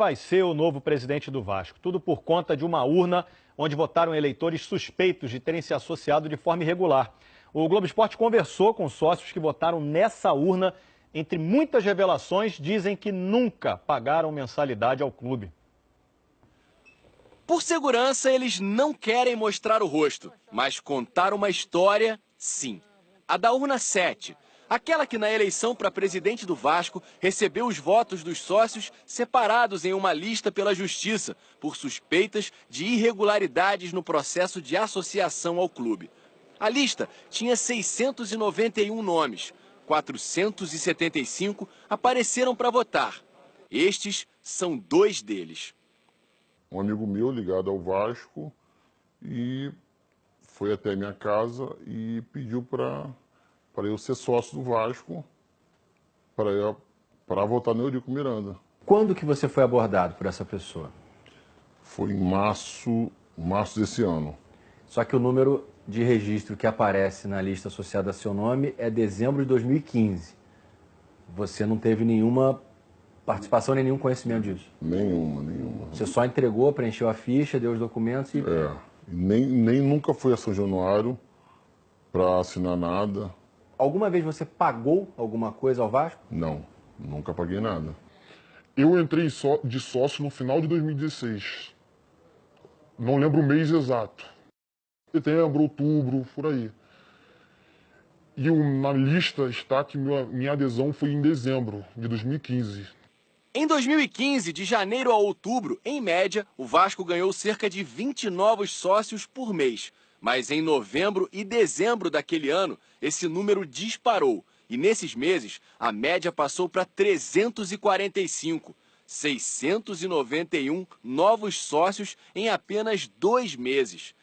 vai ser o novo presidente do Vasco. Tudo por conta de uma urna onde votaram eleitores suspeitos de terem se associado de forma irregular. O Globo Esporte conversou com sócios que votaram nessa urna. Entre muitas revelações, dizem que nunca pagaram mensalidade ao clube. Por segurança, eles não querem mostrar o rosto, mas contar uma história, sim. A da urna 7, aquela que na eleição para presidente do Vasco recebeu os votos dos sócios separados em uma lista pela Justiça por suspeitas de irregularidades no processo de associação ao clube. A lista tinha 691 nomes, 475 apareceram para votar. Estes são 2 deles. Um amigo meu ligado ao Vasco e foi até minha casa e pediu para eu ser sócio do Vasco para votar no Eurico Miranda. Quando que você foi abordado por essa pessoa? Foi em março desse ano. Só que o número de registro que aparece na lista associada a seu nome é dezembro de 2015. Você não teve nenhuma participação nem nenhum conhecimento disso? Nenhuma. Você só entregou, preencheu a ficha, deu os documentos e... Nem nunca fui a São Januário para assinar nada. Alguma vez você pagou alguma coisa ao Vasco? Não, nunca paguei nada. Eu entrei de sócio no final de 2016. Não lembro o mês exato. Setembro, outubro, por aí. E na lista está que minha adesão foi em dezembro de 2015. Em 2015, de janeiro a outubro, em média, o Vasco ganhou cerca de 20 novos sócios por mês. Mas em novembro e dezembro daquele ano, esse número disparou. E nesses meses, a média passou para 345. 691 novos sócios em apenas 2 meses.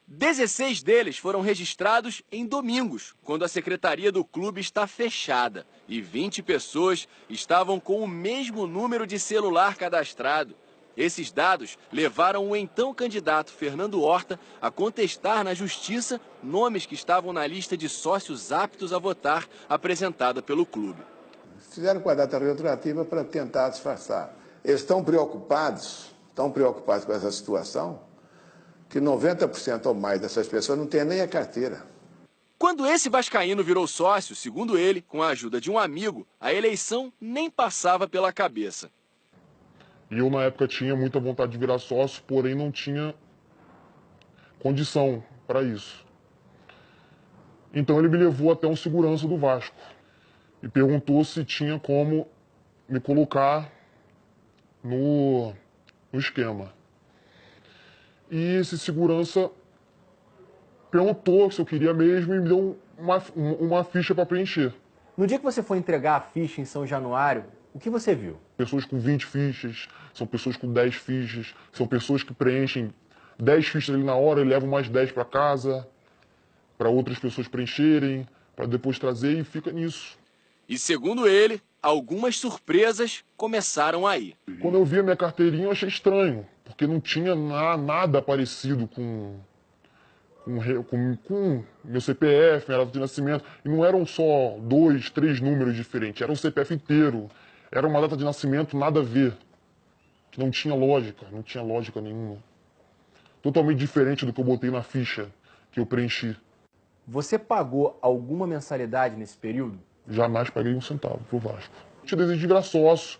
16 deles foram registrados em domingos, quando a secretaria do clube está fechada, e 20 pessoas estavam com o mesmo número de celular cadastrado. Esses dados levaram o então candidato Fernando Horta a contestar na justiça nomes que estavam na lista de sócios aptos a votar apresentada pelo clube. Fizeram com a data retroativa para tentar disfarçar. Eles estão preocupados com essa situação, que 90% ou mais dessas pessoas não tem nem a carteira. Quando esse vascaíno virou sócio, segundo ele, com a ajuda de um amigo, a eleição nem passava pela cabeça. E eu, na época, tinha muita vontade de virar sócio, porém não tinha condição para isso. Então ele me levou até um segurança do Vasco e perguntou se tinha como me colocar no esquema. E esse segurança perguntou se eu queria mesmo e me deu uma ficha para preencher. No dia que você foi entregar a ficha em São Januário, o que você viu? Pessoas com 20 fichas, são pessoas com 10 fichas, são pessoas que preenchem 10 fichas ali na hora e levam mais 10 para casa, para outras pessoas preencherem, para depois trazer e fica nisso. E segundo ele, algumas surpresas começaram aí. Quando eu vi a minha carteirinha, eu achei estranho, porque não tinha nada parecido com meu CPF, minha data de nascimento. E não eram só 2, 3 números diferentes, era um CPF inteiro. Era uma data de nascimento nada a ver, que não tinha lógica nenhuma. Totalmente diferente do que eu botei na ficha que eu preenchi. Você pagou alguma mensalidade nesse período? Jamais paguei um centavo pro Vasco. Tinha desejo de virar sócio,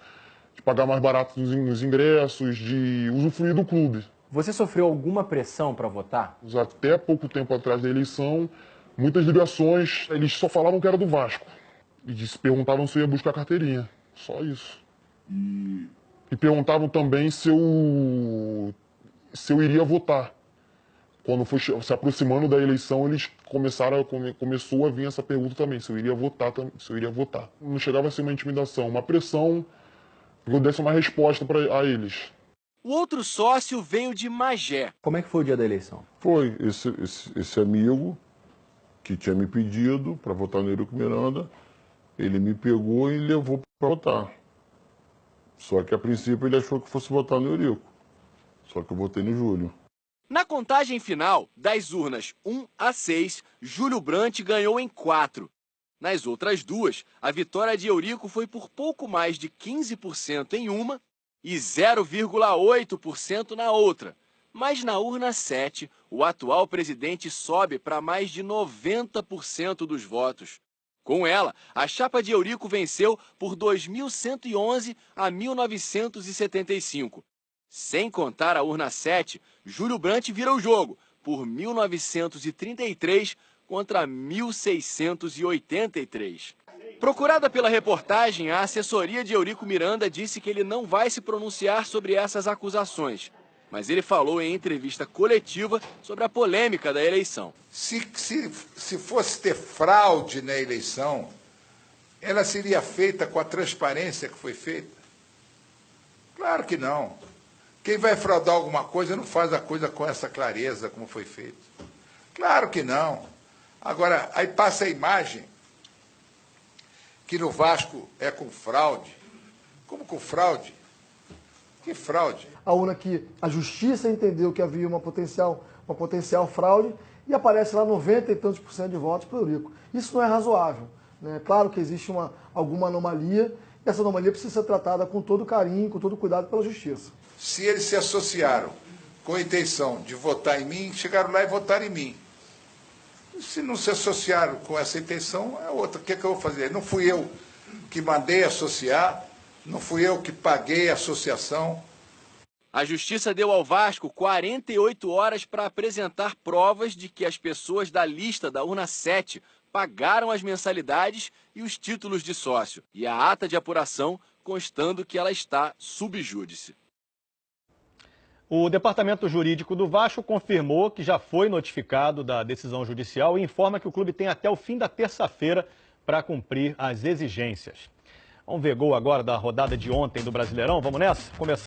de pagar mais barato nos ingressos, de usufruir do clube. Você sofreu alguma pressão para votar? Até pouco tempo atrás da eleição, muitas ligações, eles só falavam que era do Vasco. E se perguntavam se eu ia buscar carteirinha. Só isso. E perguntavam também se eu iria votar. Quando foi se aproximando da eleição, eles começou a vir essa pergunta também, se eu iria votar. Não chegava a ser uma intimidação, uma pressão, que eu desse uma resposta a eles. O outro sócio veio de Magé. Como é que foi o dia da eleição? Foi esse amigo que tinha me pedido para votar no Eurico Miranda, ele me pegou e levou para votar. Só que a princípio ele achou que fosse votar no Eurico. Só que eu votei no Júlio. Na contagem final, das urnas 1 a 6, Júlio Brandt ganhou em 4. Nas outras duas, a vitória de Eurico foi por pouco mais de 15% em uma e 0,8% na outra. Mas na urna 7, o atual presidente sobe para mais de 90% dos votos. Com ela, a chapa de Eurico venceu por 2.111 a 1.975. Sem contar a urna 7, Júlio Brandt vira o jogo por 1.933 contra 1.683. Procurada pela reportagem, a assessoria de Eurico Miranda disse que ele não vai se pronunciar sobre essas acusações. Mas ele falou em entrevista coletiva sobre a polêmica da eleição. Se fosse ter fraude na eleição, ela seria feita com a transparência que foi feita? Claro que não. Quem vai fraudar alguma coisa não faz a coisa com essa clareza como foi feito. Claro que não. Agora, aí passa a imagem que no Vasco é com fraude. Como com fraude? Que fraude? A urna que a justiça entendeu que havia uma potencial fraude e aparece lá 90 e tantos % de votos para o Eurico. Isso não é razoável, né? Claro que existe alguma anomalia e essa anomalia precisa ser tratada com todo carinho, com todo cuidado pela justiça. Se eles se associaram com a intenção de votar em mim, chegaram lá e votaram em mim. Se não se associaram com essa intenção, é outra. O que é que eu vou fazer? Não fui eu que mandei associar, não fui eu que paguei a associação. A Justiça deu ao Vasco 48 horas para apresentar provas de que as pessoas da lista da urna 7 pagaram as mensalidades e os títulos de sócio, e a ata de apuração constando que ela está sub júdice. O Departamento Jurídico do Vasco confirmou que já foi notificado da decisão judicial e informa que o clube tem até o fim da terça-feira para cumprir as exigências. Vamos ver gol agora da rodada de ontem do Brasileirão? Vamos nessa? Começando